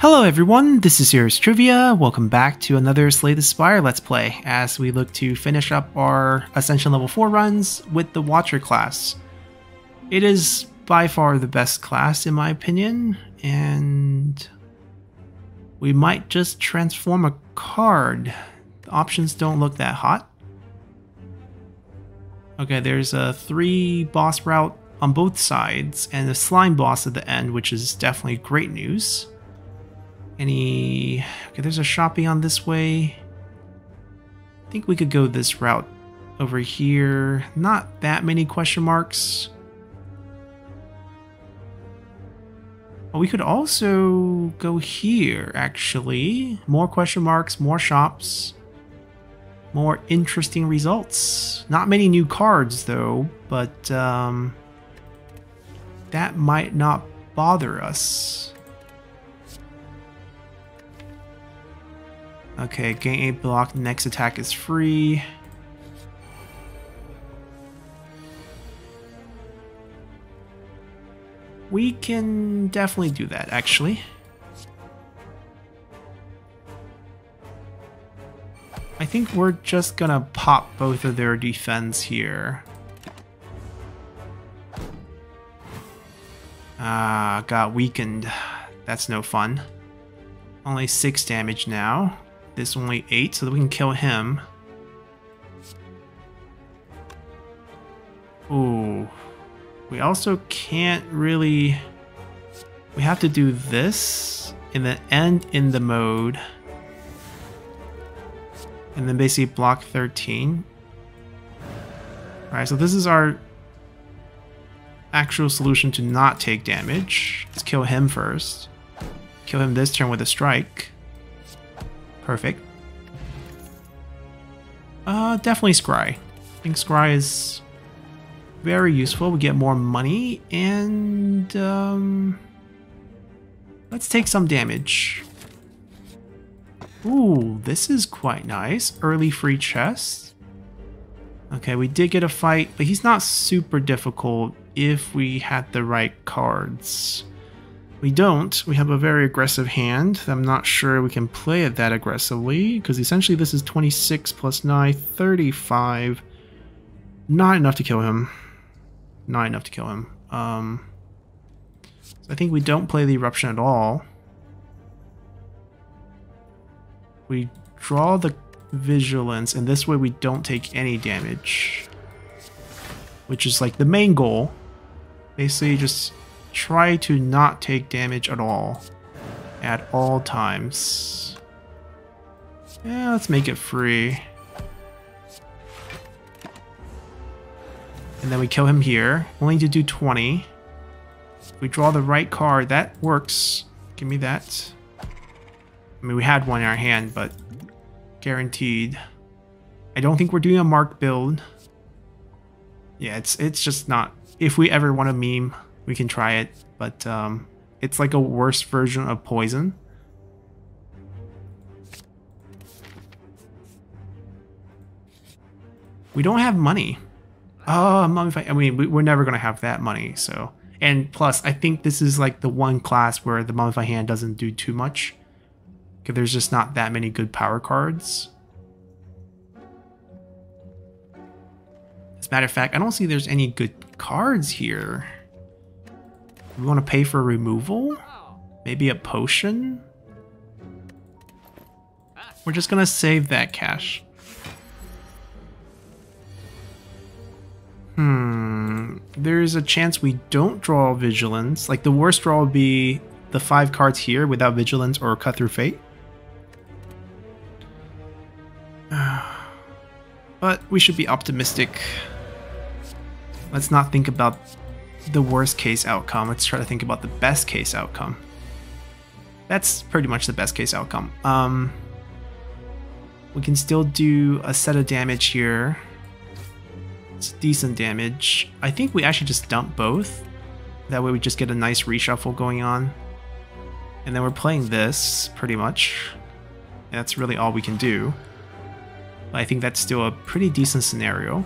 Hello everyone, this is Heroes Trivia. Welcome back to another Slay the Spire Let's Play as we look to finish up our Ascension level 4 runs with the Watcher class. It is by far the best class in my opinion, and we might just transform a card. The options don't look that hot. Okay, there's a 3 boss route on both sides and a slime boss at the end, which is definitely great news. Okay, there's a shop beyond this way. I think we could go this route over here. Not that many question marks. Oh, we could also go here, actually. More question marks, more shops, more interesting results. Not many new cards, though, but that might not bother us. Okay, gain 8 block, next attack is free. We can definitely do that, actually. I think we're just gonna pop both of their defense here. Ah, got weakened. That's no fun. Only 6 damage now. This only 8, so that we can kill him. Ooh. We also can't really... We have to do this and then end in the mode. And then basically block 13. Alright, so this is our actual solution to not take damage. Let's kill him first. Kill him this turn with a strike. Perfect. Definitely Scry. I think Scry is very useful. We get more money and let's take some damage. Ooh, this is quite nice. Early free chest. Okay, we did get a fight, but he's not super difficult if we had the right cards. We don't. We have a very aggressive hand. I'm not sure we can play it that aggressively, because essentially this is 26 plus 9, 35. Not enough to kill him. Not enough to kill him. So I think we don't play the eruption at all. We draw the vigilance, and this way we don't take any damage. Which is like the main goal. Basically just try to not take damage at all times. Yeah, let's make it free. And then we kill him here, only to do 20. If we draw the right card, that works. Give me that. I mean, we had one in our hand, but guaranteed. I don't think we're doing a marked build. Yeah, it's just not. If we ever want to meme, we can try it, but it's like a worse version of poison. We don't have money. Oh, I mean, we're never gonna have that money. So, and plus, I think this is like the one class where the Mummify hand doesn't do too much, because there's just not that many good power cards. As a matter of fact, I don't see there's any good cards here. We want to pay for removal? Maybe a potion? We're just gonna save that cash. There's a chance we don't draw Vigilance. Like, the worst draw would be the 5 cards here without Vigilance or Cut Through Fate. But we should be optimistic. Let's not think about the worst case outcome. Let's try to think about the best case outcome. That's pretty much the best case outcome. We can still do a set of damage here. It's decent damage. I think we actually just dump both. That way we just get a nice reshuffle going on. And then we're playing this, pretty much. That's really all we can do. But I think that's still a pretty decent scenario.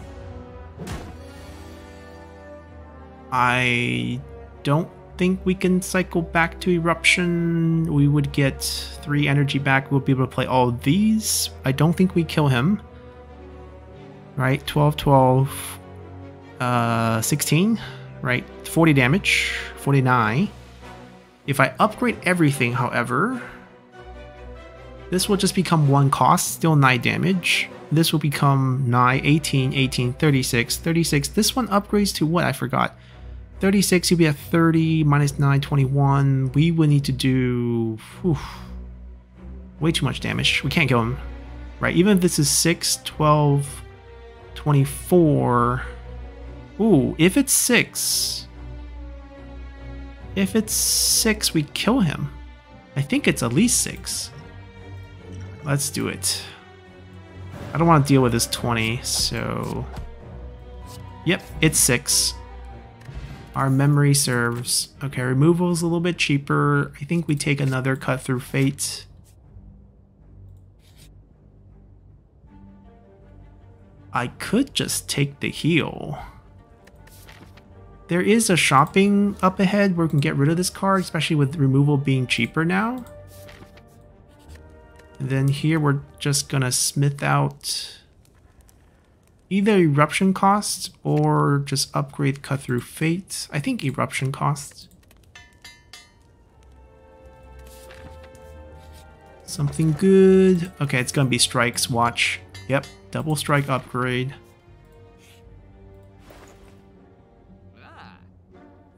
I don't think we can cycle back to Eruption. We would get 3 energy back. We'll be able to play all of these. I don't think we kill him. Right, 12, 12, 16, right, 40 damage, 49. If I upgrade everything, however, this will just become 1 cost, still 9 damage. This will become 9, 18, 18, 36, 36. This one upgrades to what? I forgot. 36, you'll be at 30, minus 9, 21. We will need to do way too much damage. We can't kill him. Right, even if this is 6, 12, 24. Ooh, if it's 6. If it's 6, we kill him. I think it's at least 6. Let's do it. I don't want to deal with this 20, so... Yep, it's 6. Our memory serves. Okay, removal is a little bit cheaper. I think we take another cut through fate. I could just take the heal. There is a shopping up ahead where we can get rid of this card, especially with removal being cheaper now. And then here we're just gonna smith out either eruption costs or just upgrade cut through fate. I think eruption costs. Something good. Okay, it's gonna be strikes. Watch. Yep, double strike upgrade.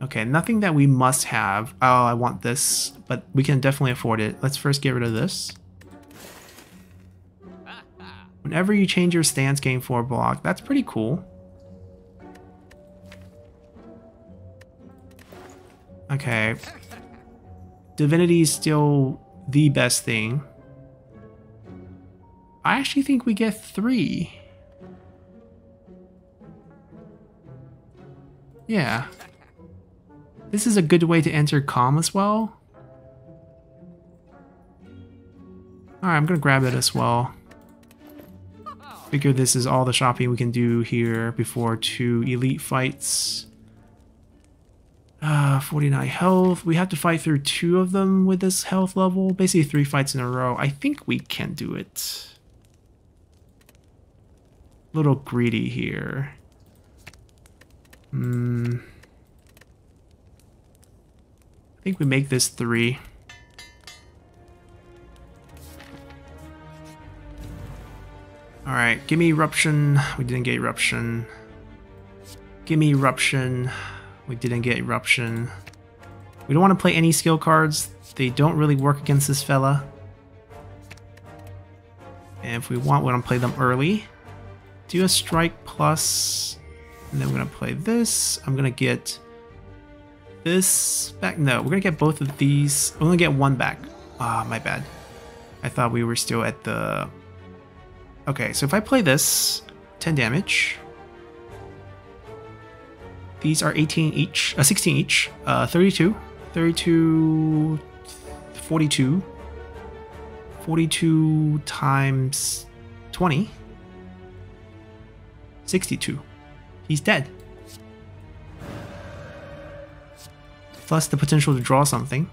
Okay, nothing that we must have. Oh, I want this, but we can definitely afford it. Let's first get rid of this. Whenever you change your stance, gain 4 block. That's pretty cool. Okay. Divinity is still the best thing. I actually think we get 3. Yeah. This is a good way to enter calm as well. Alright, I'm gonna grab it as well. Figure this is all the shopping we can do here before 2 elite fights. 49 health. We have to fight through 2 of them with this health level. Basically 3 fights in a row. I think we can do it. A little greedy here. I think we make this 3. Alright, give me Eruption. We didn't get Eruption. Give me Eruption. We didn't get Eruption. We don't want to play any skill cards. They don't really work against this fella. And if we want, we're going to play them early. Do a strike plus. And then we're going to play this. I'm going to get this back. No, we're going to get both of these. I'm going to get 1 back. Ah, my bad. I thought we were still at the... Okay, so if I play this, 10 damage. These are 18 each, 16 each, 32, 32, 42, 42 times 20, 62. He's dead. Plus the potential to draw something.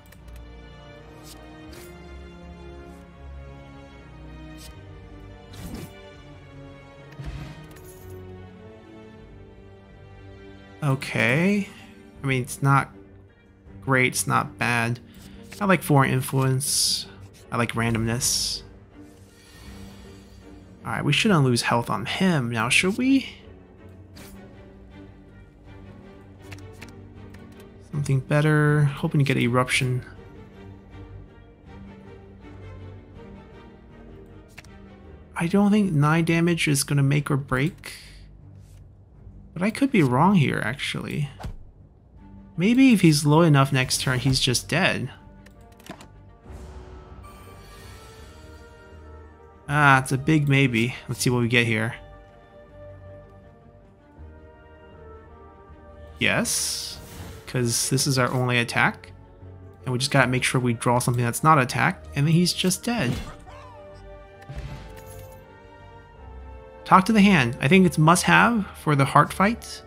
Okay. I mean, it's not great, it's not bad. I like foreign influence. I like randomness. Alright, we shouldn't lose health on him now, should we? Something better. Hoping to get Eruption. I don't think 9 damage is going to make or break. But I could be wrong here, actually. Maybe if he's low enough next turn, he's just dead. Ah, it's a big maybe. Let's see what we get here. Yes, because this is our only attack. And we just gotta make sure we draw something that's not attack, and then he's just dead. Talk to the hand. I think it's must-have for the heart fight.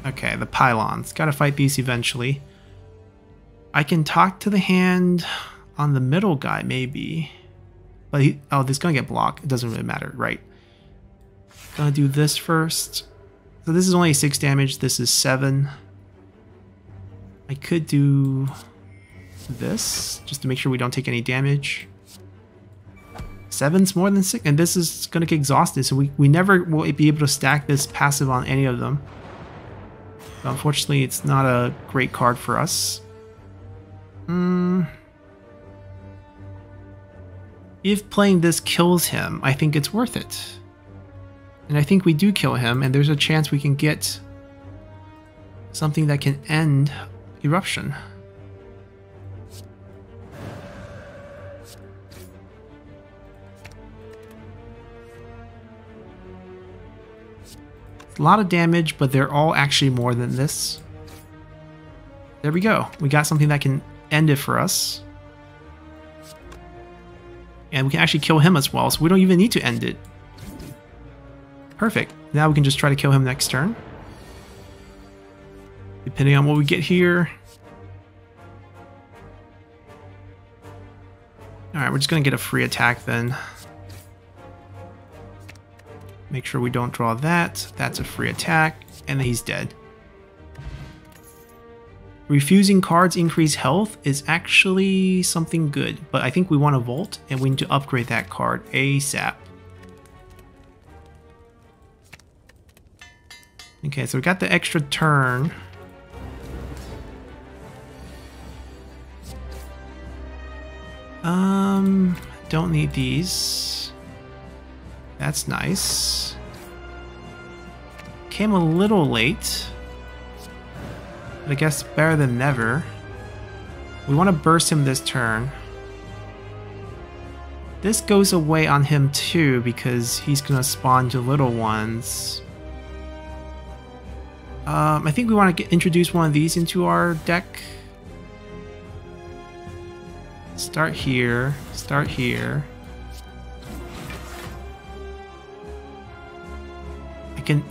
Okay, the pylons. Gotta fight these eventually. I can talk to the hand on the middle guy, maybe. But oh, this is gonna get blocked. It doesn't really matter, right? Gonna do this first. So this is only 6 damage. This is 7. I could do this just to make sure we don't take any damage. 7's more than 6, and this is gonna get exhausted. So we never will be able to stack this passive on any of them. But unfortunately, it's not a great card for us. If playing this kills him, I think it's worth it. And I think we do kill him, and there's a chance we can get something that can end Eruption. It's a lot of damage, but they're all actually more than this. There we go. We got something that can end it for us. And we can actually kill him as well, so we don't even need to end it. Perfect. Now we can just try to kill him next turn. Depending on what we get here. Alright, we're just going to get a free attack then. Make sure we don't draw that. That's a free attack. And then he's dead. Refusing cards increase health is actually something good, but I think we want to Volt and we need to upgrade that card ASAP. Okay, so we got the extra turn. Don't need these. That's nice. Came a little late. But I guess better than never. We want to burst him this turn. This goes away on him too because he's going to spawn to little ones. I think we want to introduce one of these into our deck. Start here. Start here.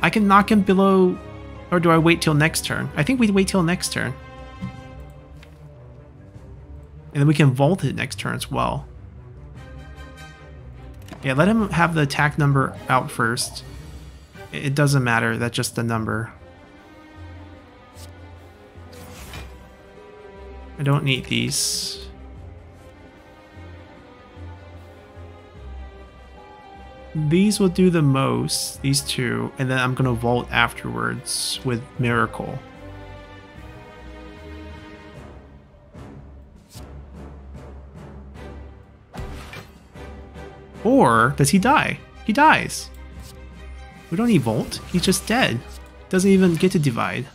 I can knock him below, or do I wait till next turn? I think we wait till next turn. And then we can Volt it next turn as well. Yeah, let him have the attack number out first. It doesn't matter, that's just the number. I don't need these. These will do the most, these two, and then I'm gonna Volt afterwards with Miracle. Or does he die? He dies. We don't need Volt, he's just dead. Doesn't even get to divide.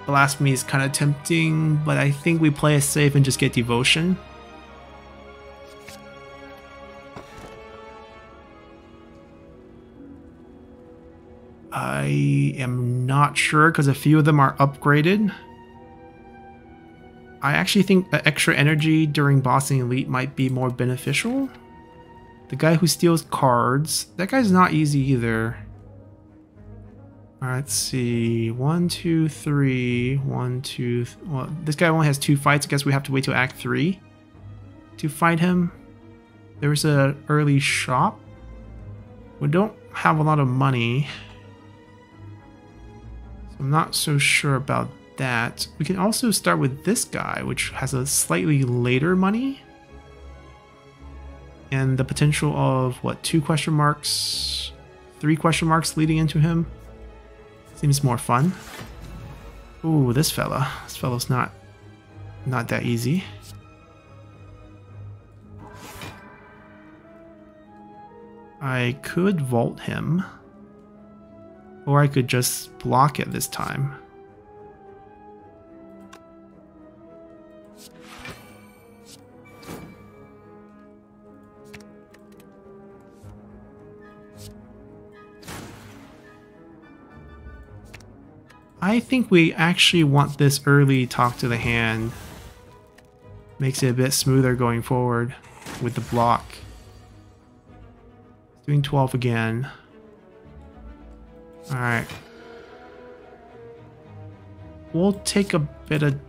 Blasphemy is kind of tempting, but I think we play it safe and just get Devotion. I am not sure because a few of them are upgraded. I actually think extra energy during bossing Elite might be more beneficial. The guy who steals cards, that guy's not easy either. Alright, let's see. 1, 2, 3. 1, 2. Well, this guy only has 2 fights. I guess we have to wait till Act 3 to fight him. There's an early shop. We don't have a lot of money, so I'm not so sure about that. We can also start with this guy, which has a slightly later money. And the potential of, what, 2 question marks? 3 question marks leading into him? Seems more fun. Ooh, this fella. This fella's not that easy. I could Volt him. Or I could just block it this time. I think we actually want this early talk to the hand. Makes it a bit smoother going forward with the block. Doing 12 again. Alright. We'll take a bit of...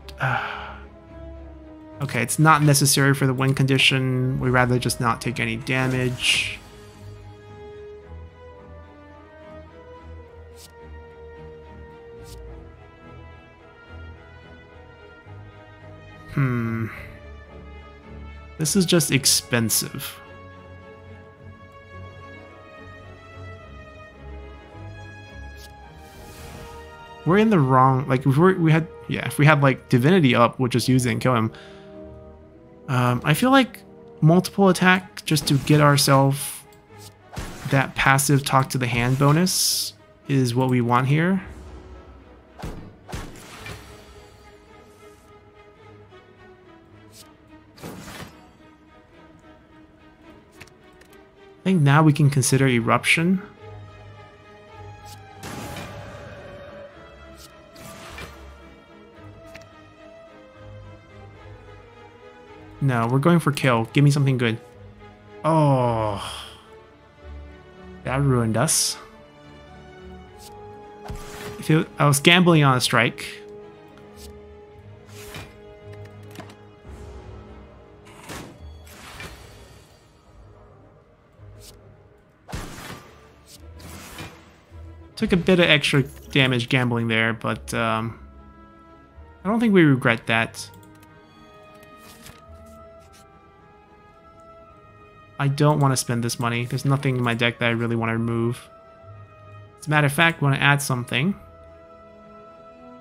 Okay, it's not necessary for the win condition. We'd rather just not take any damage. This is just expensive. We're in the wrong... Like, if we had like Divinity up, we'll just use it and kill him. I feel like multiple attack just to get ourselves that passive talk to the hand bonus is what we want here. I think now we can consider Eruption. No, we're going for kill. Give me something good. Oh. That ruined us. I was gambling on a strike. Took a bit of extra damage gambling there, but I don't think we regret that. I don't want to spend this money. There's nothing in my deck that I really want to remove. As a matter of fact, I want to add something.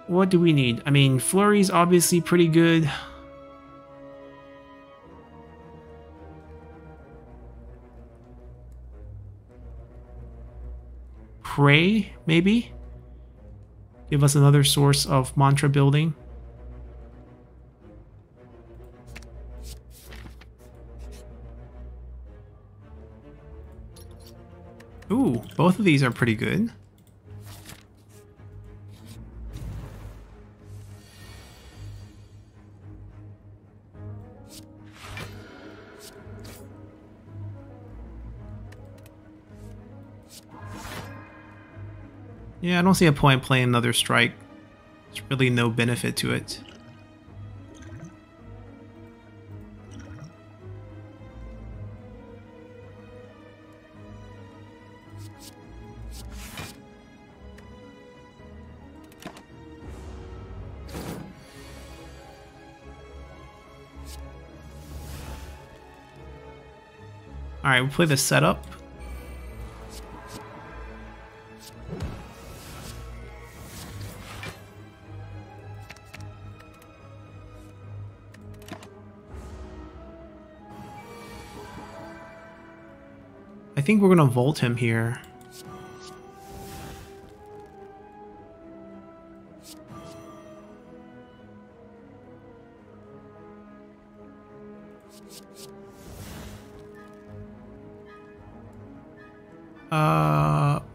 What do we need? I mean, Flurry's obviously pretty good. Pray, maybe? Give us another source of mantra building. Ooh, both of these are pretty good. Yeah, I don't see a point playing another strike. There's really no benefit to it. Alright, we'll play the setup. I think we're gonna Volt him here.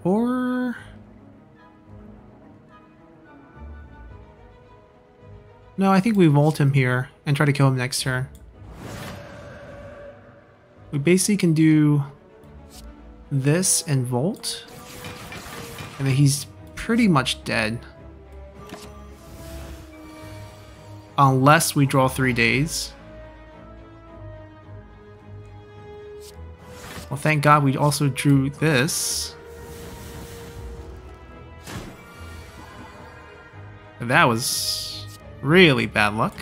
Or... No, I think we Volt him here and try to kill him next turn. We basically can do this and Volt. And then he's pretty much dead. Unless we draw 3 days. Well, thank God we also drew this. That was really bad luck.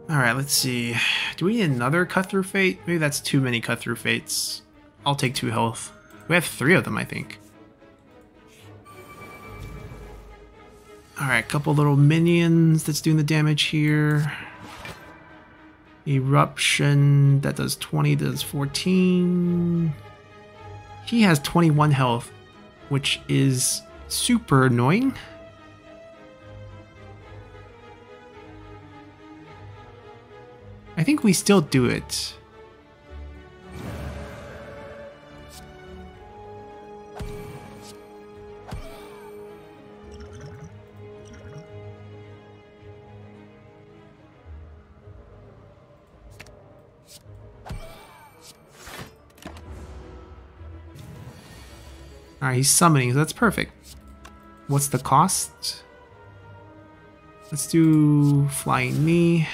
Alright, let's see. Do we need another cut through fate? Maybe that's too many cut through fates. I'll take 2 health. We have 3 of them, I think. Alright, couple little minions that's doing the damage here. Eruption, that does 20, does 14. He has 21 health, which is super annoying. I think we still do it. Alright, he's summoning, so that's perfect. What's the cost? Let's do Flying Knee.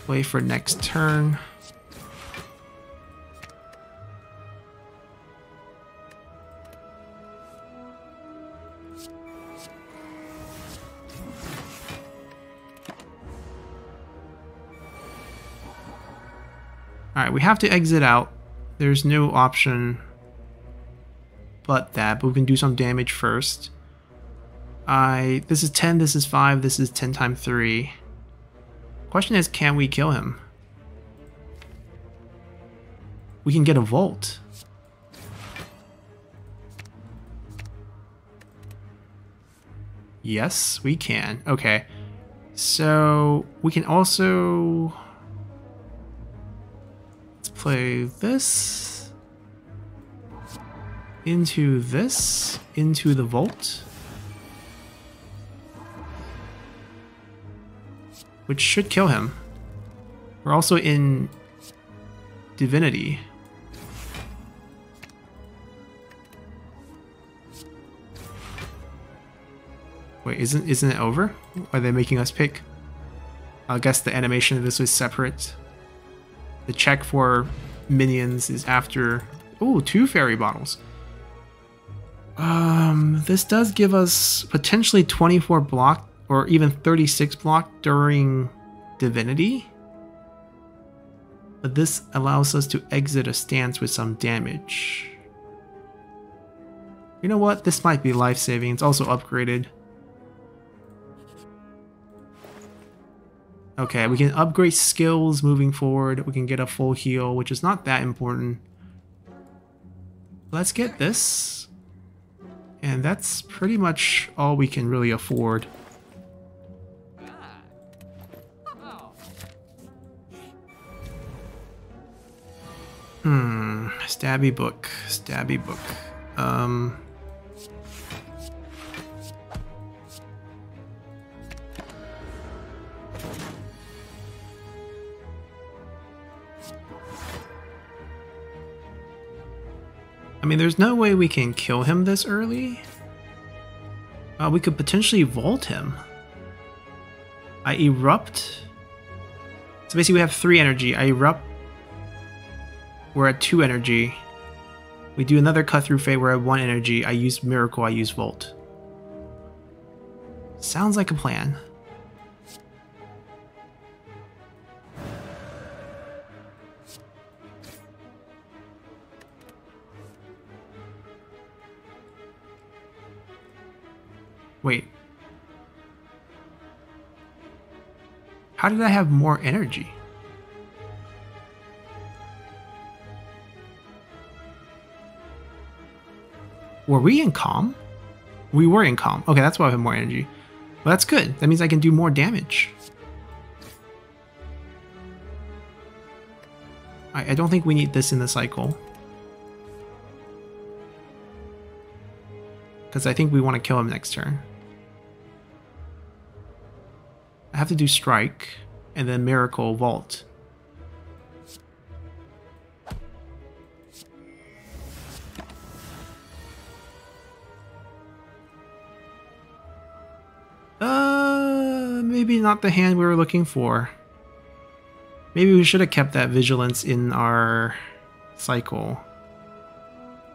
Wait for next turn. Alright, we have to exit out. There's no option but that, but we can do some damage first. This is 10, this is 5, this is 10 times 3. Question is, can we kill him? We can get a Volt. Yes, we can. Okay. So, we can also... Let's play this. Into this. Into the Volt. Which should kill him. We're also in Divinity. Wait, isn't it over? Are they making us pick? I guess the animation of this was separate. The check for minions is after... Ooh, 2 fairy bottles. This does give us potentially 24 block or even 36 block during Divinity. But this allows us to exit a stance with some damage. You know what? This might be life-saving. It's also upgraded. Okay, we can upgrade skills moving forward. We can get a full heal, which is not that important. Let's get this. And that's pretty much all we can really afford. Stabby book. Stabby book. I mean, there's no way we can kill him this early. We could potentially vault him. I erupt. So basically we have 3 energy. I erupt. We're at 2 energy. We do another cut through fate. We're at 1 energy. I use miracle. I use volt. Sounds like a plan. Wait. How did I have more energy? Were we in calm? We were in calm. Okay, that's why I have more energy. Well, that's good. That means I can do more damage. I don't think we need this in the cycle. Because I think we want to kill him next turn. I have to do strike, and then miracle vault. Maybe not the hand we were looking for. Maybe we should have kept that vigilance in our cycle.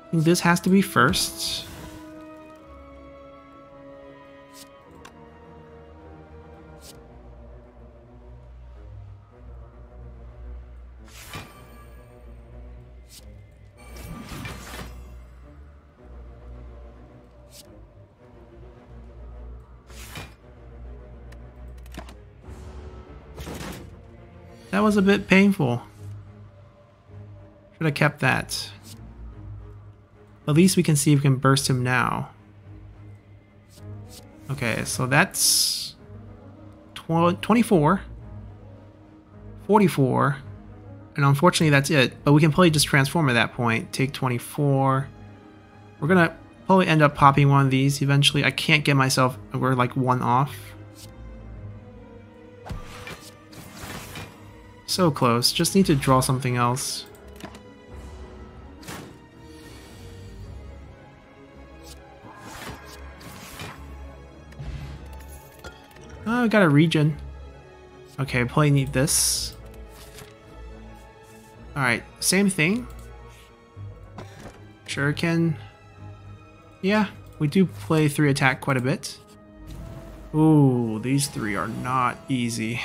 I think this has to be first. That was a bit painful. Should have kept that. At least we can see if we can burst him now. Okay, so that's 24, 44, and unfortunately that's it. But we can probably just transform at that point. Take 24. We're gonna probably end up popping one of these eventually. I can't get myself, we're like 1 off. So close. Just need to draw something else. Oh, we got a regen. Okay, probably need this. Alright, same thing. Shuriken. Yeah, we do play 3 attack quite a bit. Ooh, these 3 are not easy.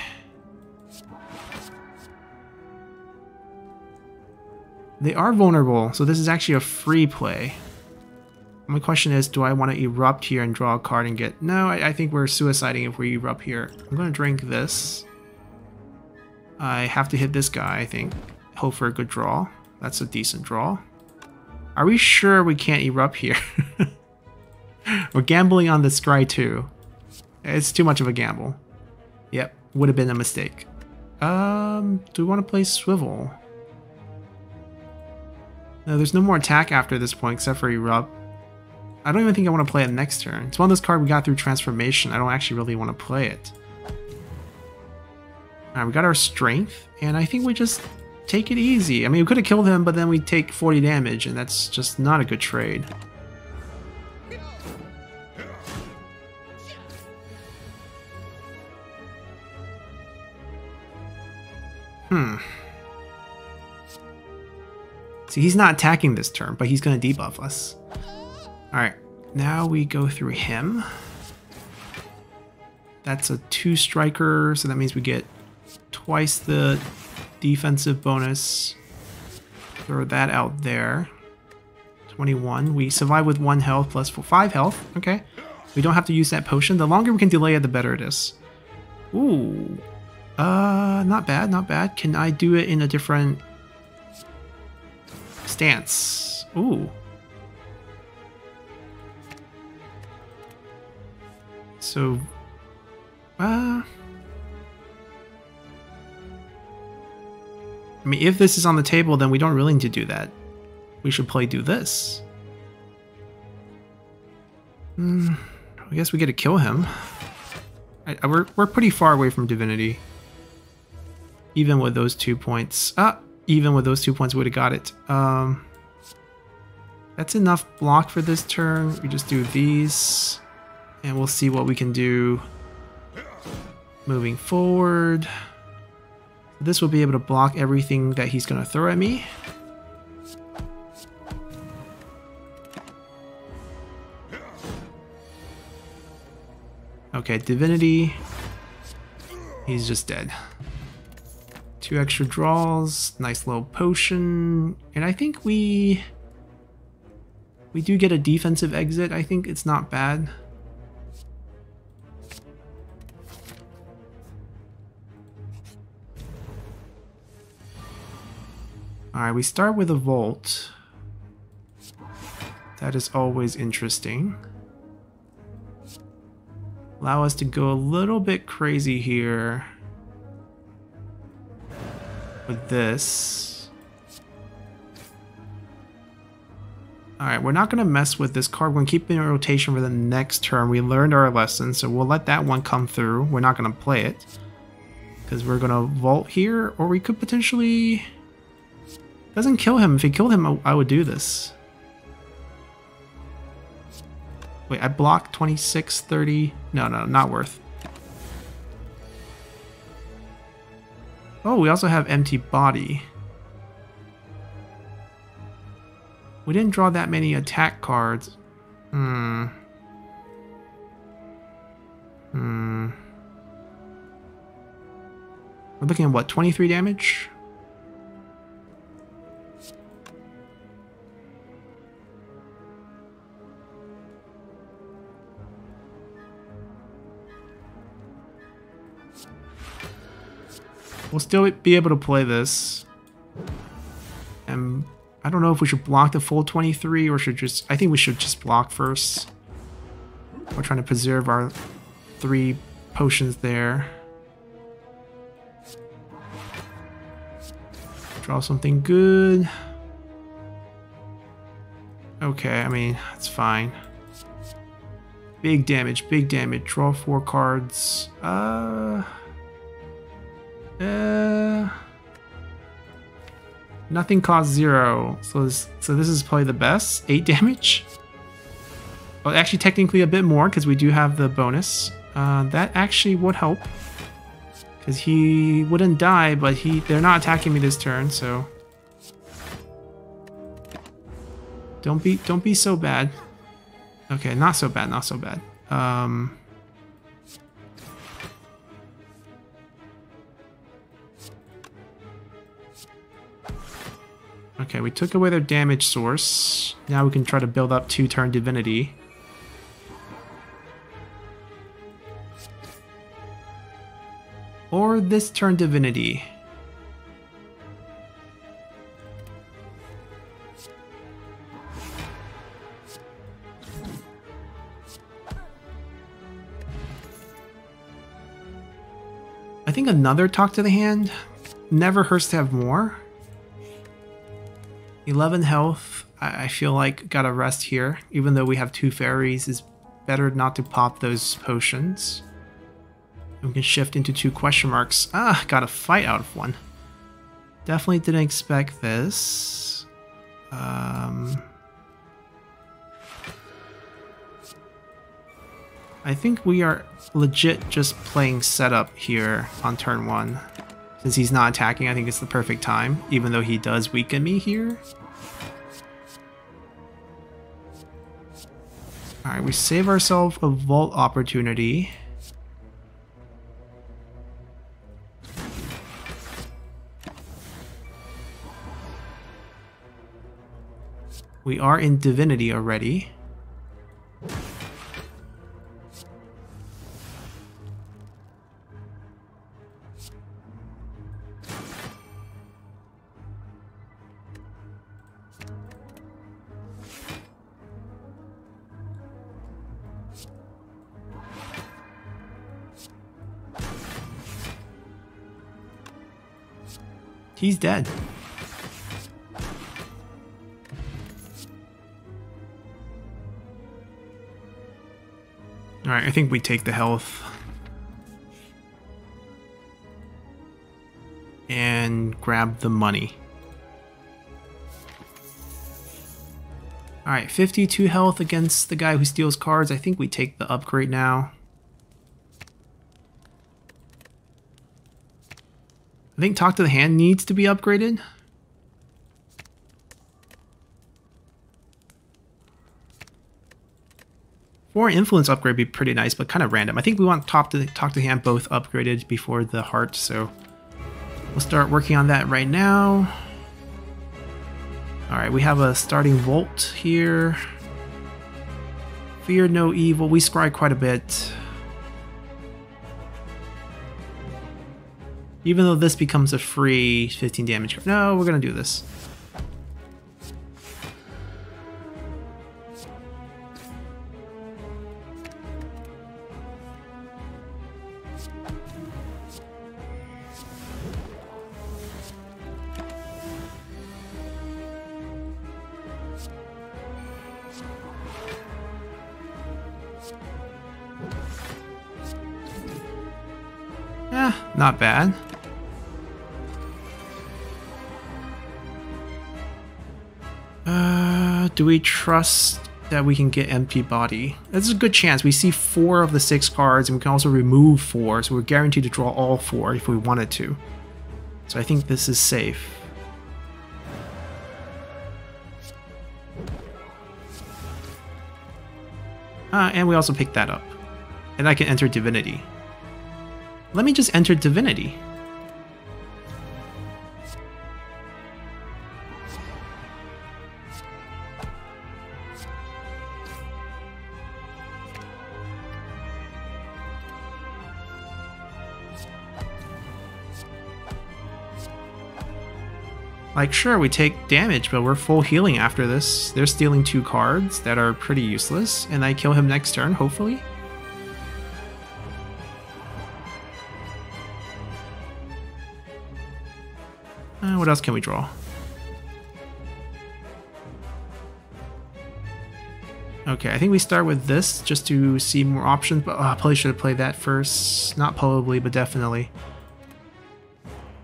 They are vulnerable, so this is actually a free play. My question is, do I want to erupt here and draw a card and get... No, I think we're suiciding if we erupt here. I'm going to drink this. I have to hit this guy, I think. Hope for a good draw. That's a decent draw. Are we sure we can't erupt here? We're gambling on the scry too. It's too much of a gamble. Yep, would have been a mistake. Do we want to play Swivel? No, there's no more attack after this point except for erupt. I don't even think I want to play it next turn. It's one of those cards we got through transformation. I don't actually really want to play it. Alright, we got our strength, and I think we just take it easy. I mean, we could have killed him, but then we take 40 damage, and that's just not a good trade. See, he's not attacking this turn, but he's going to debuff us. Alright, now we go through him. That's a 2-striker, so that means we get twice the defensive bonus. Throw that out there. 21. We survive with 1 health plus 5 health. Okay. We don't have to use that potion. The longer we can delay it, the better it is. Ooh. Not bad, not bad. Can I do it in a different stance? Ooh. So, I mean, if this is on the table, then we don't really need to do that. We should do this. I guess we get to kill him. We're pretty far away from divinity. Even with those 2 points. Even with those 2 points, we would have got it. That's enough block for this turn. We just do these. And we'll see what we can do moving forward. This will be able to block everything that he's going to throw at me. Okay, divinity. He's just dead. 2 extra draws, nice little potion, and I think we do get a defensive exit. I think it's not bad. Alright, we start with a Volt. That is always interesting. Allow us to go a little bit crazy here with this. Alright, we're not going to mess with this card. We're going to keep it in rotation for the next turn. We learned our lesson, so we'll let that one come through. We're not going to play it because we're going to Vault here, or we could potentially... Doesn't kill him. If he killed him, I would do this. Wait, I blocked 26, 30. No, not worth. Oh, we also have empty body. We didn't draw that many attack cards. We're looking at what, 23 damage? We'll still be able to play this. And I don't know if we should block the full 23 or should just... I think we should just block first. We're trying to preserve our 3 potions there. Draw something good. Okay, I mean, it's fine. Big damage, big damage. Draw 4 cards. Nothing costs 0, so this is probably the best. 8 damage. Well, actually, technically a bit more because we do have the bonus. That actually would help. Because he wouldn't die, but they're not attacking me this turn, so... Don't be so bad. Okay, not so bad, not so bad. Okay, we took away their damage source. Now we can try to build up 2-turn divinity. Or this turn divinity. I think another talk to the hand never hurts to have more. 11 health, I feel like gotta rest here. Even though we have 2 fairies, it's better not to pop those potions. And we can shift into 2 question marks. Ah, got a fight out of 1. Definitely didn't expect this. I think we are legit just playing setup here on turn 1. Since he's not attacking, I think it's the perfect time, even though he does weaken me here. Alright, we save ourselves a vault opportunity. We are in divinity already. He's dead. Alright, I think we take the health. And grab the money. Alright, 52 health against the guy who steals cards. I think we take the upgrade now. I think Talk to the Hand needs to be upgraded. Foreign Influence upgrade would be pretty nice, but kind of random. I think we want Talk to the Hand both upgraded before the heart, so we'll start working on that right now. Alright, we have a starting Volt here. Fear no evil. We scry quite a bit. Even though this becomes a free 15 damage card. No, we're gonna do this. Not bad. Do we trust that we can get empty body? That's a good chance. We see 4 of the 6 cards, and we can also remove 4, so we're guaranteed to draw all 4 if we wanted to. So I think this is safe. And we also pick that up. And I can enter Divinity. Let me just enter Divinity. Like, sure, we take damage, but we're full healing after this. They're stealing 2 cards that are pretty useless, and I kill him next turn, hopefully. What else can we draw? Okay, I think we start with this just to see more options, but I probably should have played that first. Not probably, but definitely.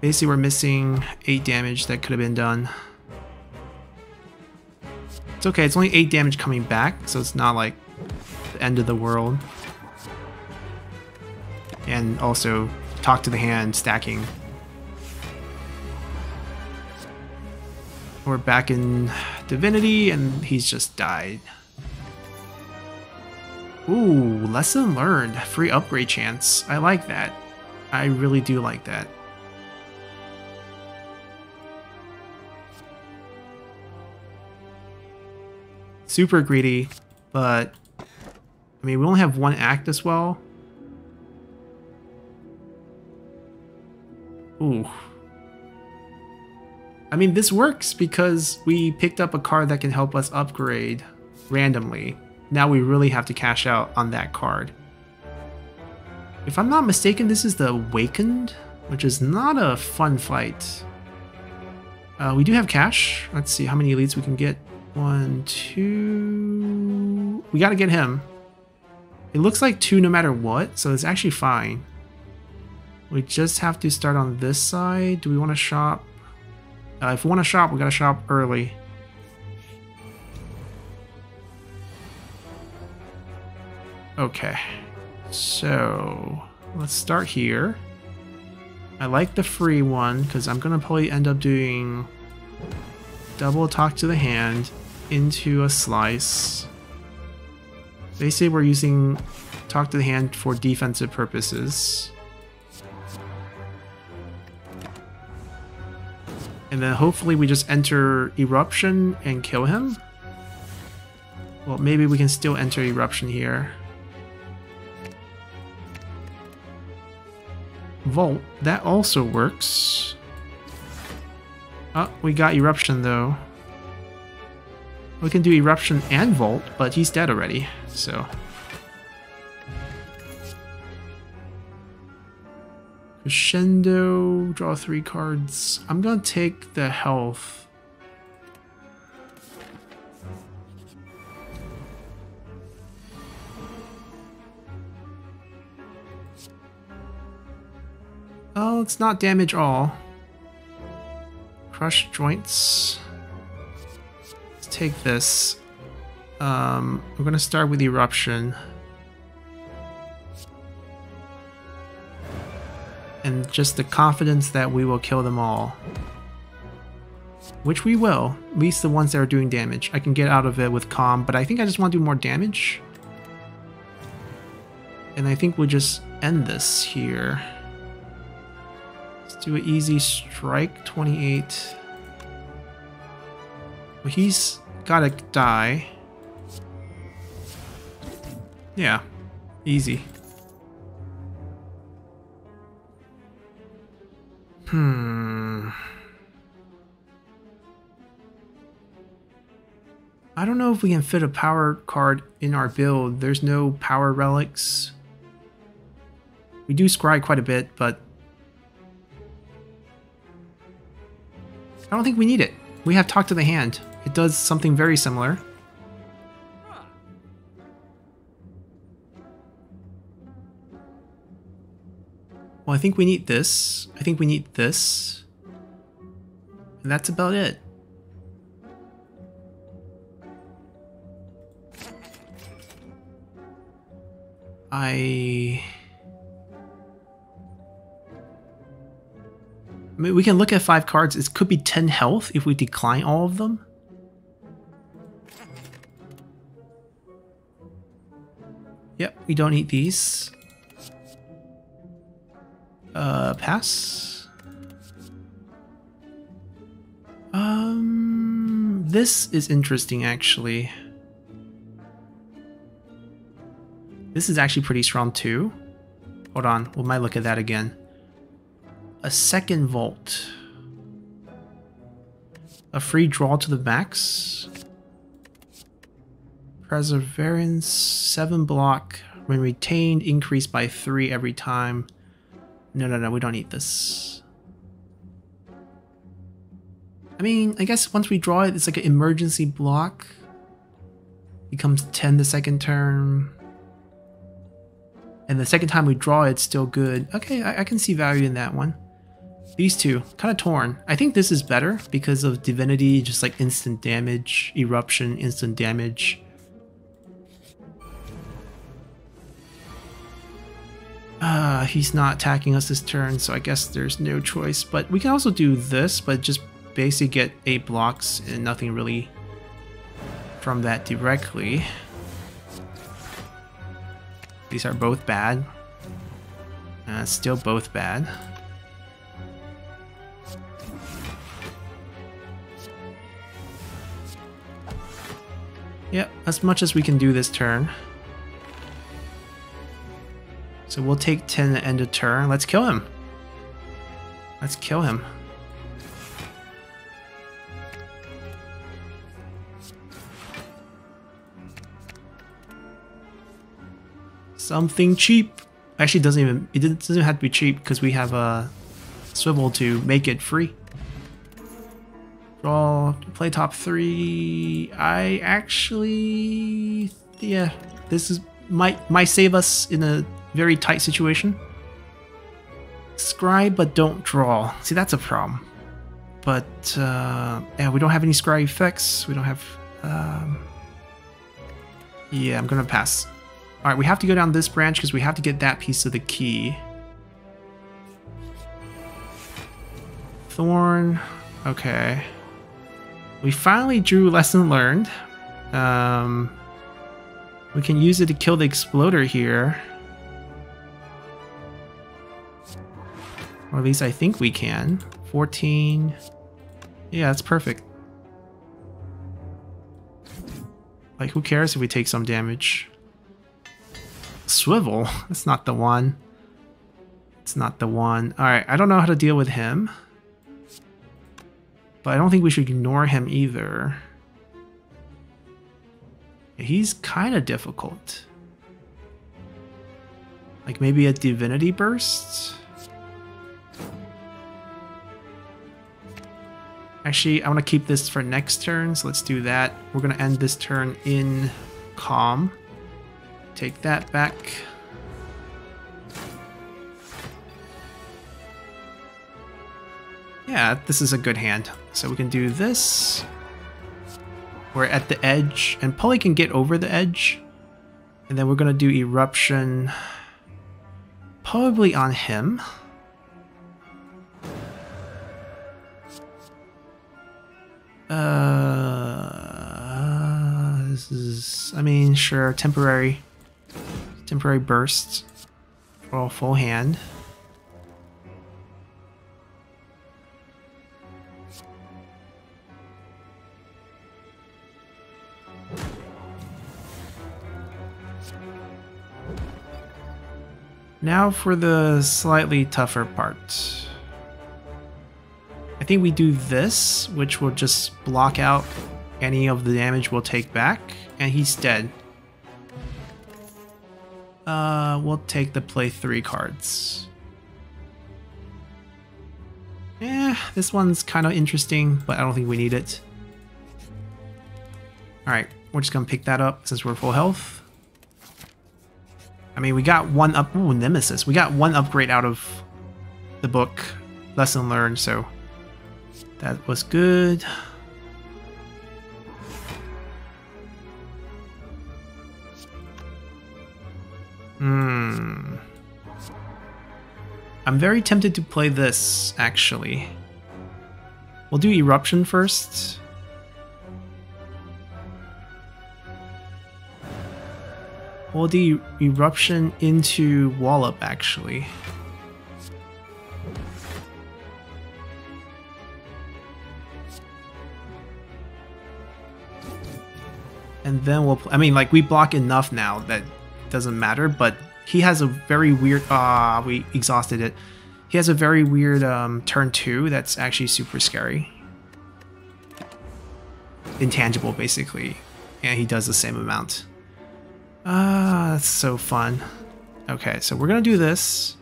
Basically, we're missing 8 damage that could have been done. It's okay, it's only 8 damage coming back, so it's not like the end of the world. And also talk to the hand stacking. We're back in Divinity and he's just died. Ooh, lesson learned. Free upgrade chance. I like that. I really do like that. Super greedy, but I mean, we only have one act as well. Ooh. I mean, this works because we picked up a card that can help us upgrade randomly. Now we really have to cash out on that card. If I'm not mistaken, this is the Awakened, which is not a fun fight. We do have cash. Let's see how many elites we can get. 1, 2... We gotta get him. It looks like 2 no matter what, so it's actually fine. We just have to start on this side. Do we want to shop? If we want to shop, we gotta shop early. Okay, so let's start here. I like the free one because I'm gonna probably end up doing double talk to the hand into a slice. They say we're using talk to the hand for defensive purposes. And then hopefully we just enter Eruption and kill him. Well, maybe we can still enter Eruption here. Vault, that also works. Oh, we got Eruption though. We can do Eruption and Vault, but he's dead already, so. Crescendo, draw 3 cards. I'm gonna take the health. Oh, it's not damage all. Crush joints. Let's take this. We're gonna start with Eruption. And just the confidence that we will kill them all. Which we will, at least the ones that are doing damage. I can get out of it with Calm, but I think I just want to do more damage. And I think we'll just end this here. Let's do an easy strike, 28. Well, he's gotta die. Yeah, easy. I don't know if we can fit a power card in our build. There's no power relics. We do scry quite a bit, but I don't think we need it. We have Talk to the Hand. It does something very similar. Well, I think we need this. I think we need this. And that's about it. I mean, we can look at 5 cards. It could be 10 health if we decline all of them. Yep, we don't need these. Pass. This is interesting, actually. This is actually pretty strong too. Hold on, we might look at that again. A second Vault. A free draw to the max. Perseverance, 7 block. When retained, increased by 3 every time. No, we don't need this. I mean, I guess once we draw it, it's like an emergency block. Becomes 10 the second turn. And the second time we draw it, it's still good. Okay, I can see value in that one. These two, kind of torn. I think this is better because of Divinity, just like instant damage, Eruption, instant damage. He's not attacking us this turn, so I guess there's no choice. But we can also do this, but just basically get 8 blocks and nothing really from that directly. These are both bad. Still both bad. Yep, as much as we can do this turn. So we'll take 10 to end of turn. Let's kill him. Let's kill him. Something cheap. Actually, it doesn't have to be cheap because we have a swivel to make it free. Draw, play top 3. I actually, yeah, this is might save us in a very tight situation. Scry, but don't draw. See, that's a problem. But yeah, we don't have any scry effects. We don't have. Yeah, I'm gonna pass. All right, we have to go down this branch because we have to get that piece of the key. Thorn. Okay. We finally drew Lesson Learned. We can use it to kill the exploder here. Or at least I think we can. 14. Yeah, that's perfect. Like, who cares if we take some damage? Swivel? That's not the one. It's not the one. Alright, I don't know how to deal with him. But I don't think we should ignore him either. He's kind of difficult. Like maybe a Divinity Burst? Actually, I want to keep this for next turn, so let's do that. We're going to end this turn in Calm. Take that back. Yeah, this is a good hand. So we can do this. We're at the edge, and Polly can get over the edge. And then we're going to do Eruption, probably on him. This is, I mean, sure, temporary burst for a full hand. Now for the slightly tougher part. I think we do this, which will just block out any of the damage we'll take back, and he's dead. We'll take the play 3 cards. Yeah, this one's kind of interesting, but I don't think we need it. Alright, we're just gonna pick that up since we're full health. I mean, we got one up. Ooh, Nemesis. We got one upgrade out of the book. Lesson learned, so that was good. I'm very tempted to play this, actually. We'll do Eruption first. We'll do Eruption into Wallop, actually. And then we'll... I mean, like, we block enough now that it doesn't matter, but he has a very weird... we exhausted it. He has a very weird turn 2 that's actually super scary. Intangible, basically. And he does the same amount. That's so fun. Okay, so we're gonna do this.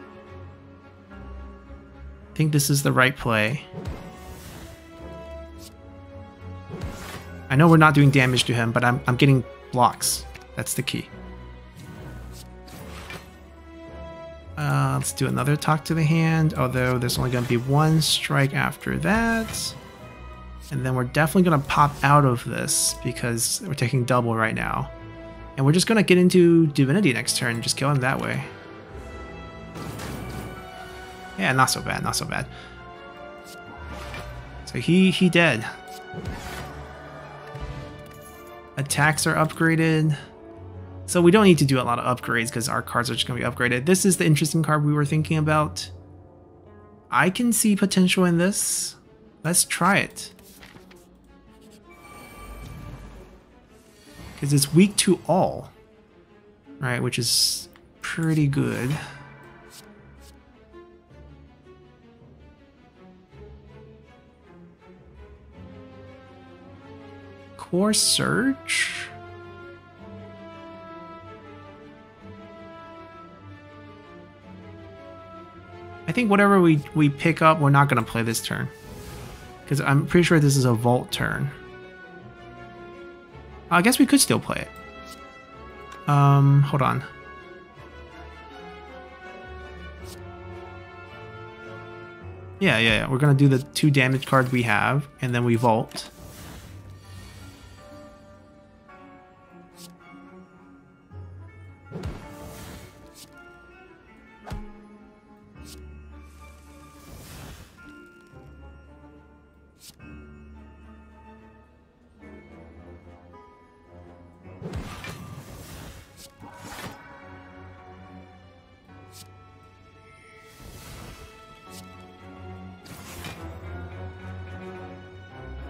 I think this is the right play. I know we're not doing damage to him, but I'm getting blocks. That's the key. Let's do another talk to the hand, although there's only gonna be one strike after that. And then we're definitely gonna pop out of this because we're taking double right now. And we're just gonna get into Divinity next turn and just kill him that way. Yeah, not so bad, not so bad. So he dead. Attacks are upgraded. So we don't need to do a lot of upgrades because our cards are just going to be upgraded. This is the interesting card we were thinking about. I can see potential in this. Let's try it. Because it's weak to all. Right, which is pretty good. Core Surge? I think whatever we pick up, we're not going to play this turn. Because I'm pretty sure this is a Vault turn. I guess we could still play it. Hold on. Yeah. We're going to do the 2 damage cards we have, and then we Vault.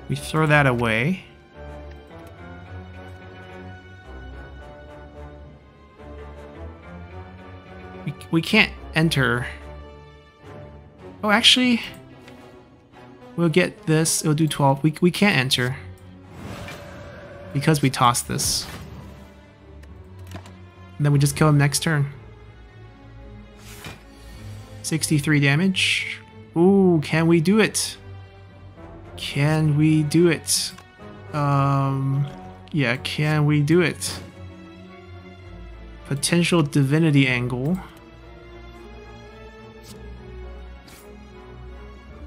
We throw that away. We can't enter. Oh, actually, we'll get this. It'll do 12. We can't enter because we tossed this. And then we just kill him next turn. 63 damage. Ooh, can we do it? Can we do it? Yeah, can we do it? Potential divinity angle.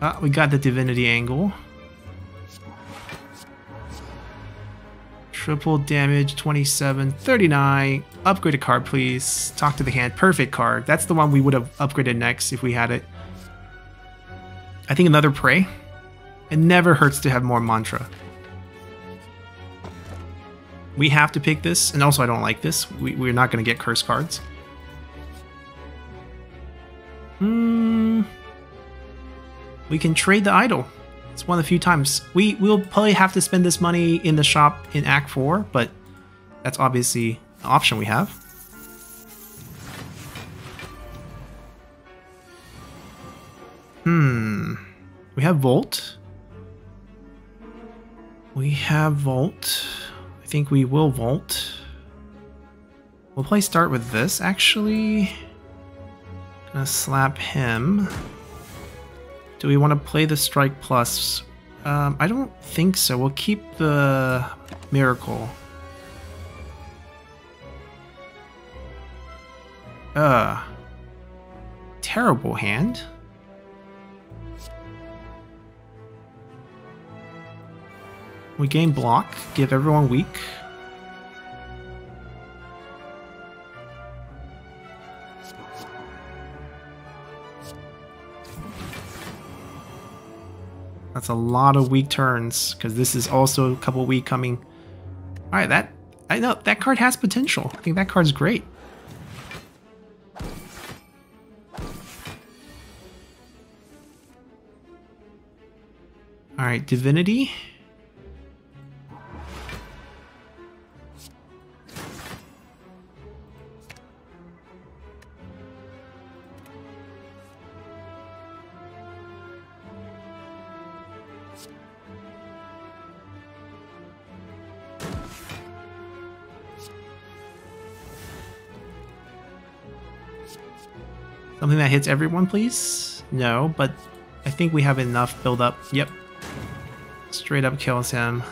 Ah, we got the divinity angle. Triple damage, 27, 39. Upgrade a card, please. Talk to the hand. Perfect card. That's the one we would have upgraded next if we had it. I think another Prey. It never hurts to have more mantra. We have to pick this, and also I don't like this. We're not going to get curse cards. We can trade the idol. It's one of the few times. We'll probably have to spend this money in the shop in Act 4, but that's obviously an option we have. We have Volt. We have Volt. I think we will Volt. We'll probably start with this, actually. Gonna slap him. Do we want to play the Strike Plus? I don't think so. We'll keep the Miracle. Terrible hand. We gain block, give everyone weak. That's a lot of weak turns, because this is also a couple weak coming. Alright, I know that card has potential. I think that card's great. Alright, Divinity. Something that hits everyone, please? No, but I think we have enough build up. Yep. Straight up kills him.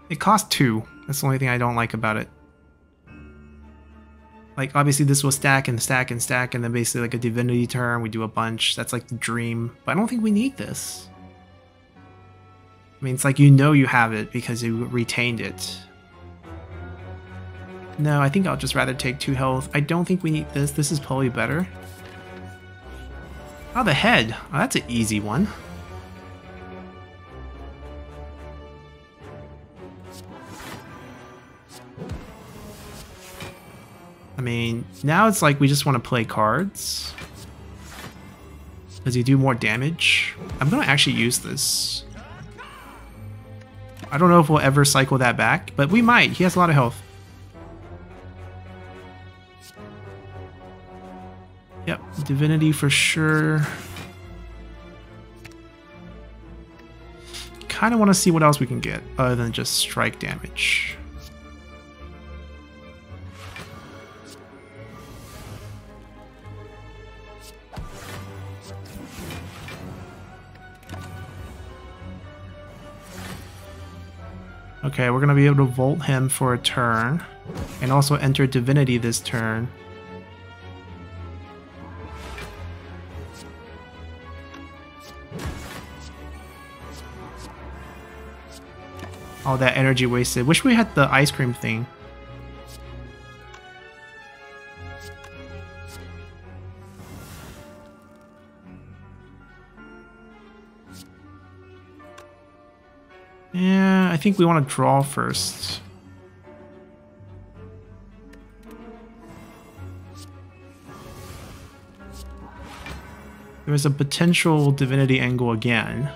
It costs 2. That's the only thing I don't like about it. Like, obviously this will stack and stack and stack, and then basically like a divinity turn, we do a bunch. That's like the dream. But I don't think we need this. I mean, it's like you know you have it because you retained it. No, I think I'll just rather take 2 health. I don't think we need this. This is probably better. Oh, the head. Oh, that's an easy one. I mean, now it's like we just want to play cards. Because you do more damage. I'm going to actually use this. I don't know if we'll ever cycle that back, but we might. He has a lot of health. Yep, divinity for sure. Kind of want to see what else we can get other than just strike damage. Okay, we're going to be able to Volt him for a turn, and also enter Divinity this turn. All that energy wasted. Wish we had the ice cream thing. Yeah, I think we want to draw first. There's a potential divinity angle again.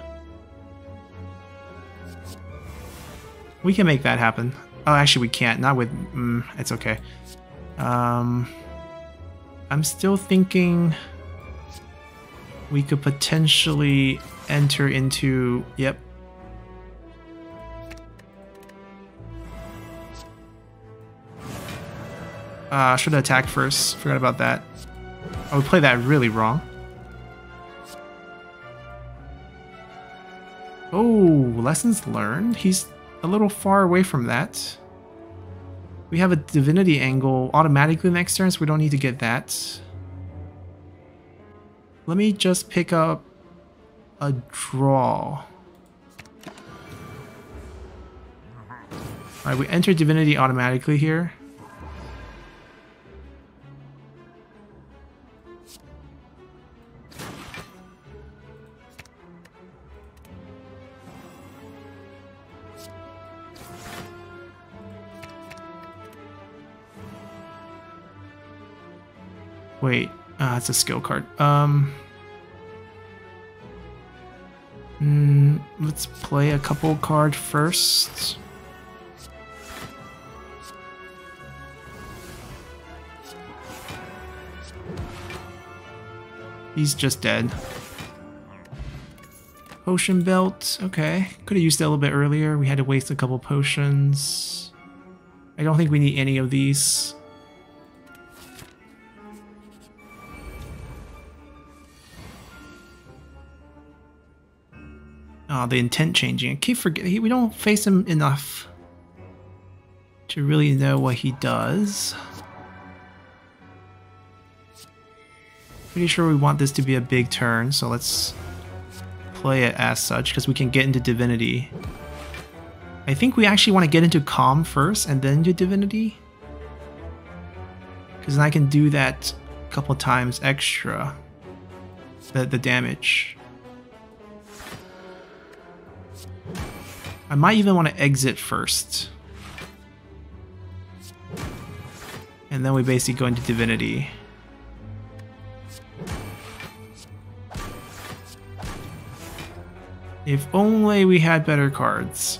We can make that happen. Oh, actually we can't. Not with... it's okay. I'm still thinking we could potentially enter into... Yep. Should have attacked first. Forgot about that. I would play that really wrong. Oh, lessons learned? He's a little far away from that. We have a divinity angle automatically next turn, so we don't need to get that. Let me just pick up a draw. Alright, we enter divinity automatically here. Wait, it's a skill card. Let's play a couple cards first. He's just dead. Potion belt, okay. Could have used it a little bit earlier. We had to waste a couple potions. I don't think we need any of these. Oh, the intent changing. I keep forgetting. We don't face him enough to really know what he does. Pretty sure we want this to be a big turn, so let's play it as such, because we can get into Divinity. I think we actually want to get into Calm first and then do Divinity. Because then I can do that a couple times extra. The damage. I might even want to exit first. And then we basically go into Divinity. If only we had better cards.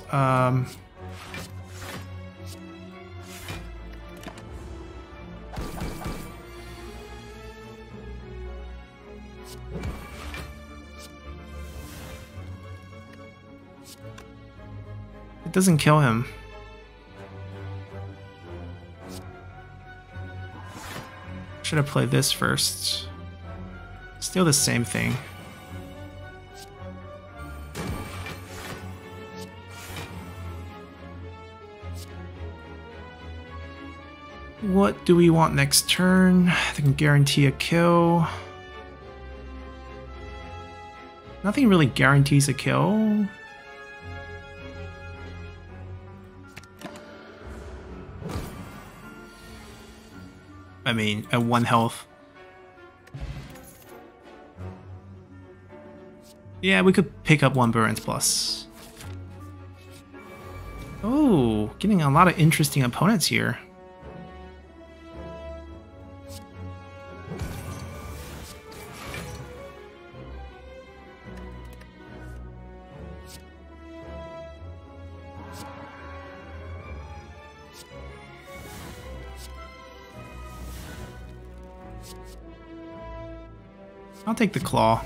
It doesn't kill him. Should have played this first. Still the same thing. What do we want next turn? They can guarantee a kill. Nothing really guarantees a kill. I mean, at 1 health. Yeah, we could pick up 1 Burns plus. Oh, getting a lot of interesting opponents here. I'll take the claw.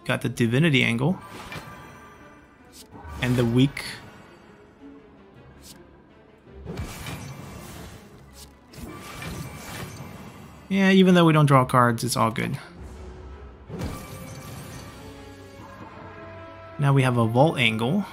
Got the divinity angle. And the weak. Yeah, even though we don't draw cards, it's all good. Now we have a vault angle.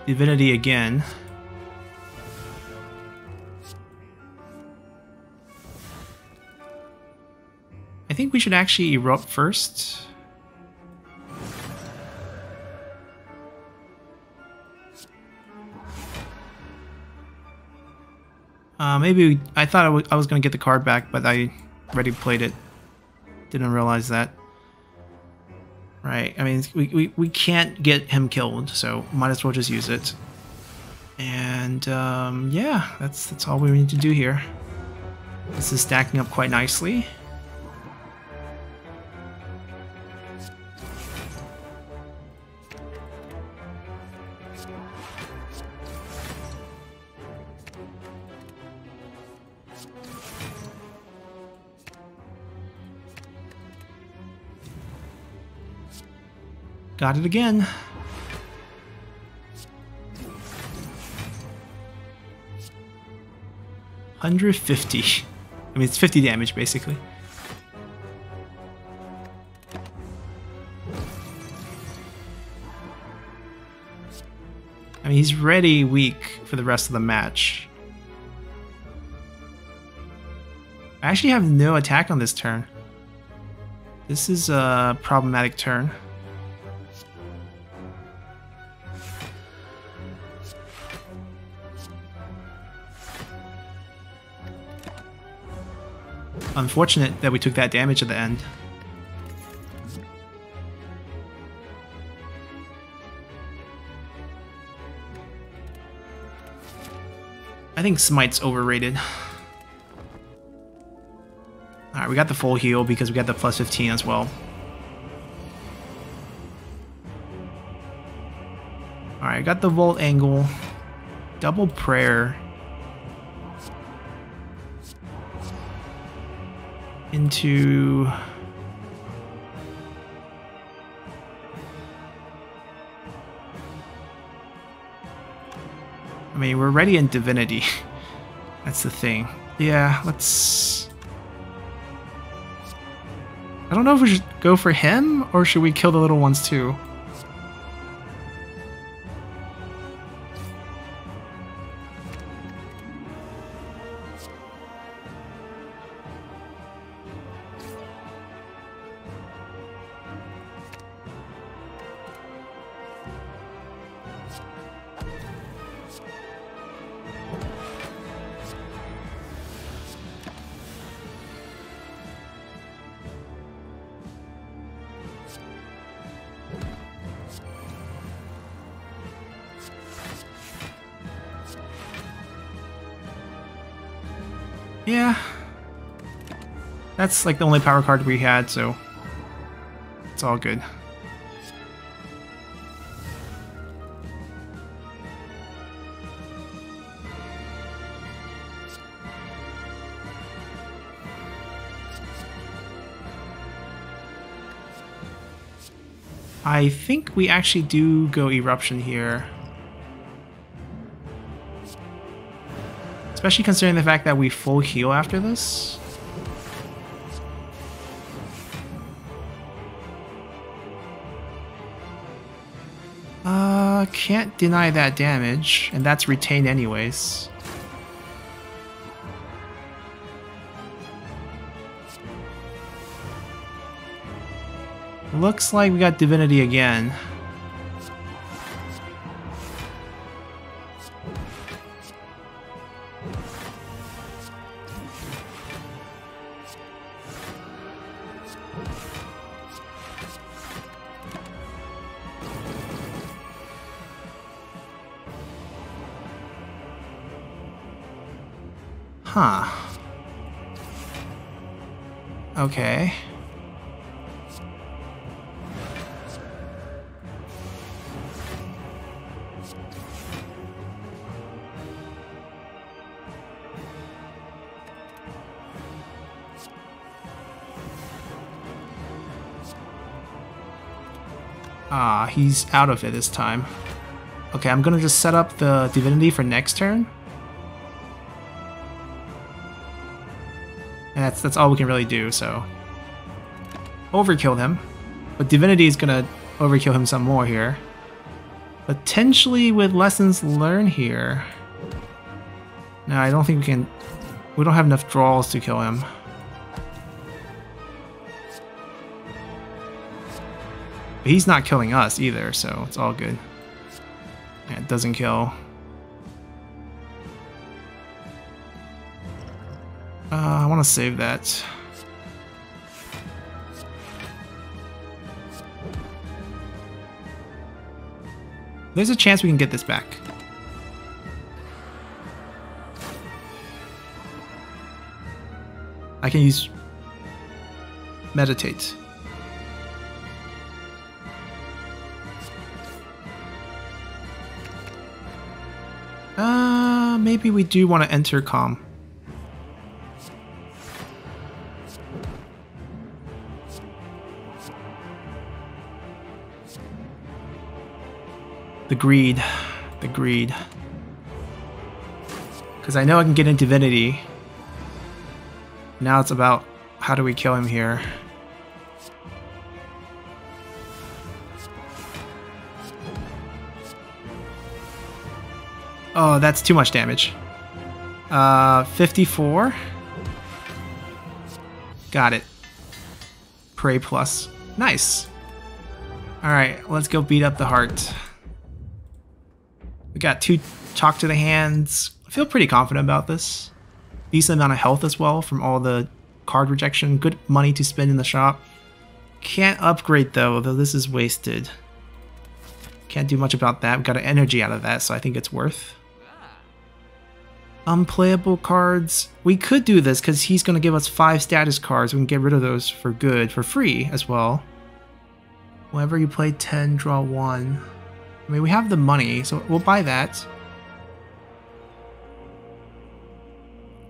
Divinity again. I think we should actually erupt first. Maybe I thought I was going to get the card back, but I already played it. Didn't realize that. Right, I mean, we can't get him killed, so might as well just use it. And yeah, that's all we need to do here. This is stacking up quite nicely. Got it again. $150. I mean, it's 50 damage, basically. I mean, he's ready weak for the rest of the match. I actually have no attack on this turn. This is a problematic turn. Unfortunate that we took that damage at the end. I think Smite's overrated. Alright, we got the full heal because we got the plus 15 as well. Alright, got the Volt angle. Double prayer. Into... I mean, we're ready in Divinity. That's the thing. Yeah, let's... I don't know if we should go for him, or should we kill the little ones too? Yeah, That's like the only power card we had, so it's all good. I think we actually do go Eruption here. Especially considering the fact that we full heal after this. Can't deny that damage, and that's retained anyways. Looks like we got Divinity again. Huh. Okay. Ah, he's out of it this time. Okay, I'm gonna just set up the Divinity for next turn. And that's all we can really do, so... Overkill him. But Divinity is gonna overkill him some more here. Potentially with Lessons Learned here. No, I don't think we can... We don't have enough draws to kill him. But he's not killing us either, so it's all good. Yeah, it doesn't kill. I want to save that. There's a chance we can get this back. I can use Meditate. Maybe we do want to enter Calm. The greed. The greed. Because I know I can get in Divinity. Now it's about how do we kill him here. Oh, that's too much damage. 54. Got it. Prey plus. Nice. Alright, let's go beat up the heart. We got 2 Talk to the Hands. I feel pretty confident about this. Decent amount of health as well from all the card rejection. Good money to spend in the shop. Can't upgrade though this is wasted. Can't do much about that. We got an energy out of that, so I think it's worth. Unplayable cards. We could do this because he's going to give us 5 status cards. We can get rid of those for good, for free as well. Whenever you play 10, draw 1. I mean, we have the money, so we'll buy that.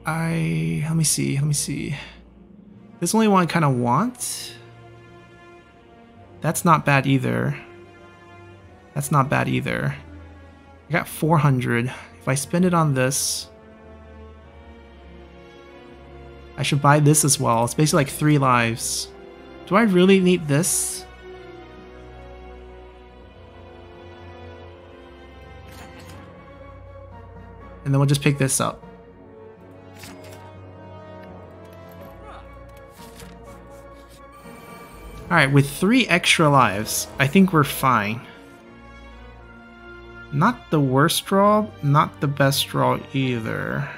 Let me see. This only one I kind of want. That's not bad either. That's not bad either. I got 400. If I spend it on this, I should buy this as well. It's basically like 3 lives. Do I really need this? And then we'll just pick this up. Alright, with 3 extra lives, I think we're fine. Not the worst draw, not the best draw either.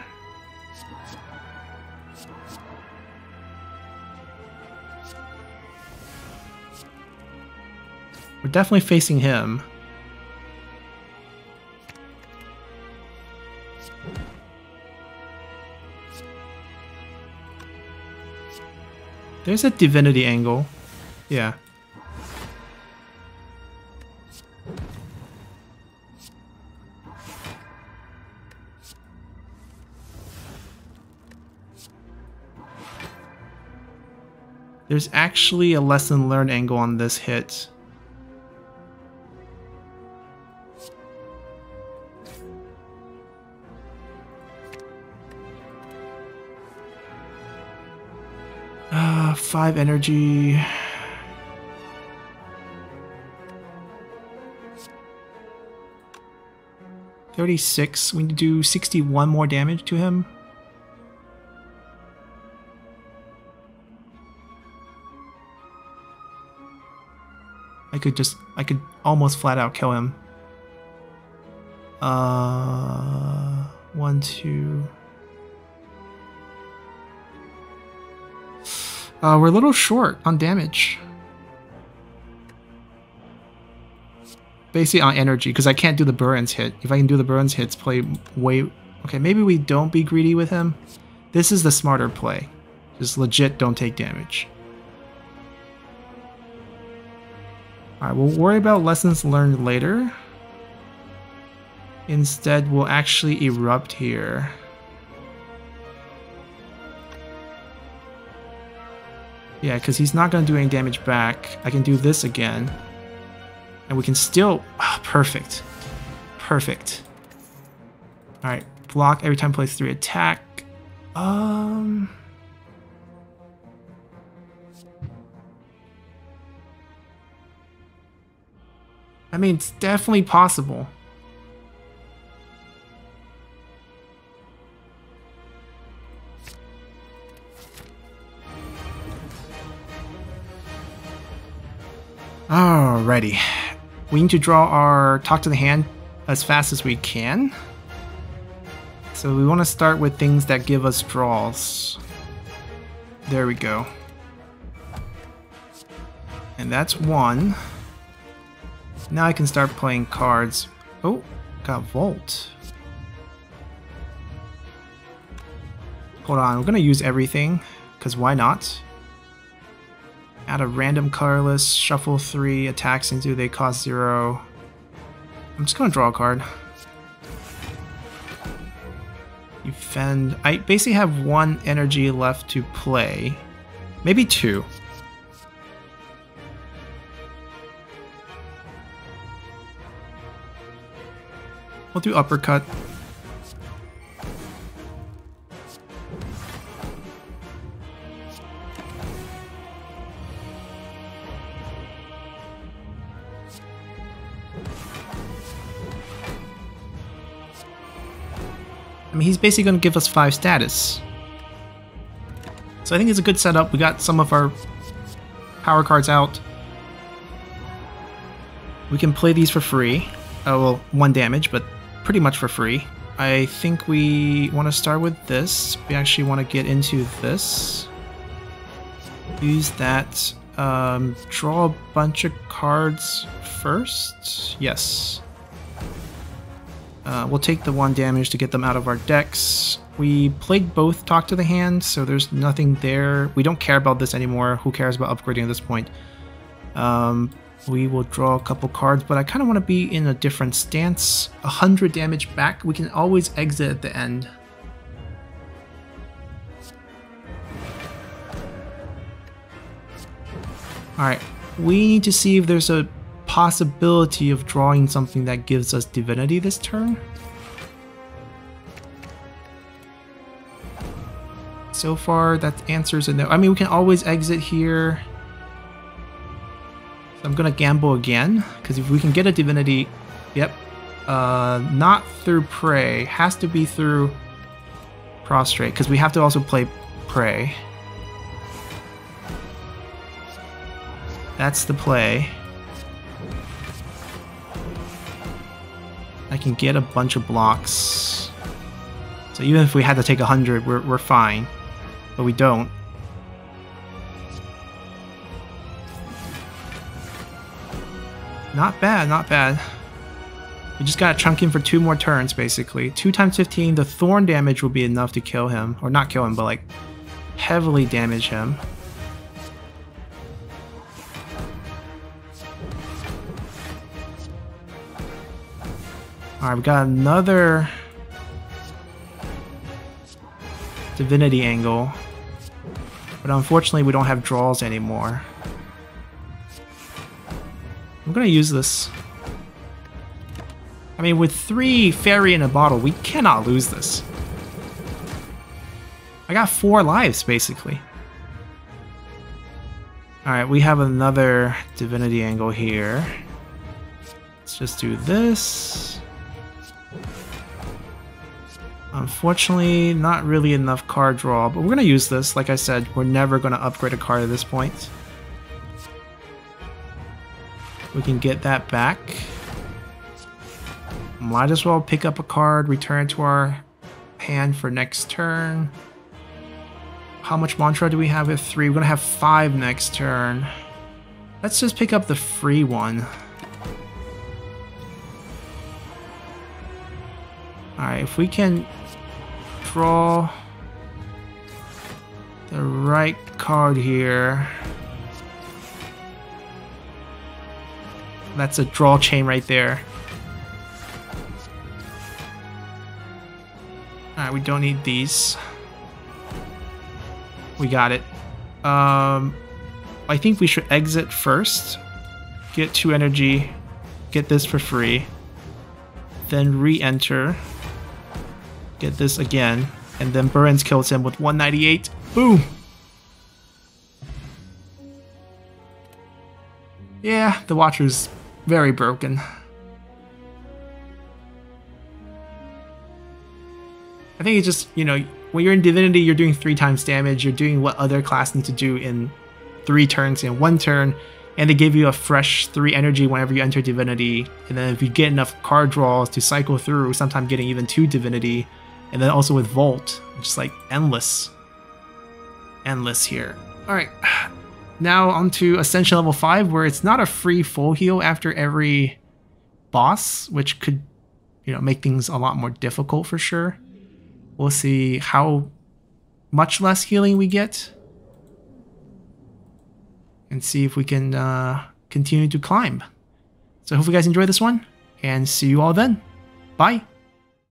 We're definitely facing him. There's a divinity angle. Yeah. There's actually a lesson learned angle on this hit. Five energy. $36. We need to do 61 more damage to him. I could almost flat out kill him. 1, 2. We're a little short on damage. Basically on energy, because I can't do the Burns hit. If I can do the Burns hits, play way... Okay, maybe we don't be greedy with him. This is the smarter play. Just legit don't take damage. Alright, we'll worry about lessons learned later. Instead, we'll actually erupt here. Yeah, because he's not going to do any damage back. I can do this again. And we can still... Oh, perfect. Perfect. Alright, block every time plays 3 attack. I mean, it's definitely possible. Alrighty. We need to draw our talk to the hand as fast as we can. So we want to start with things that give us draws. There we go. And that's 1. Now I can start playing cards. Oh, got Volt. Hold on, we're going to use everything, because why not? Add a random colorless, shuffle 3, attacks into they cost 0. I'm just going to draw a card. Defend. I basically have 1 energy left to play. Maybe 2. We'll do uppercut. I mean, he's basically going to give us 5 status. So I think it's a good setup. We got some of our power cards out. We can play these for free. Oh, well, 1 damage, but pretty much for free. I think we want to start with this. We actually want to get into this. Use that. Draw a bunch of cards first. Yes. We'll take the 1 damage to get them out of our decks. We played both Talk to the Hand, so there's nothing there. We don't care about this anymore. Who cares about upgrading at this point? We will draw a couple cards, but I kind of want to be in a different stance. 100 damage back. We can always exit at the end. Alright, we need to see if there's a possibility of drawing something that gives us divinity this turn. So far, that answers a no. I mean, we can always exit here. So I'm gonna gamble again, because if we can get a divinity, yep. Not through Prey, has to be through Prostrate, because we have to also play Prey. That's the play. I can get a bunch of blocks. So even if we had to take 100, we're fine. But we don't. Not bad, not bad. We just gotta chunk him for 2 more turns, basically. 2 times 15, the thorn damage will be enough to kill him. Or not kill him, but like heavily damage him. Alright, we got another divinity angle. But unfortunately, we don't have draws anymore. I'm gonna use this. I mean, with 3 fairy in a bottle, we cannot lose this. I got 4 lives, basically. Alright, we have another divinity angle here. Let's just do this. Unfortunately, not really enough card draw, but we're going to use this. Like I said, we're never going to upgrade a card at this point. We can get that back. Might as well pick up a card, return to our hand for next turn. How much mantra do we have at 3? We're going to have 5 next turn. Let's just pick up the free one. Alright, if we can draw the right card here. That's a draw chain right there. Alright, we don't need these. We got it. I think we should exit first. Get 2 energy. Get this for free. Then re-enter. Get this again. And then Burns kills him with 198. Boom! Yeah, the Watcher's very broken. I think it's just, you know, when you're in Divinity, you're doing 3 times damage. You're doing what other class need to do in 3 turns in 1 turn. And they give you a fresh 3 energy whenever you enter Divinity. And then if you get enough card draws to cycle through, sometimes getting even 2 Divinity. And then also with Volt, just like endless. Endless here. Alright, now onto Ascension level 5, where it's not a free full heal after every boss, which could, you know, make things a lot more difficult for sure. We'll see how much less healing we get. And see if we can continue to climb. So I hope you guys enjoyed this one, and see you all then. Bye!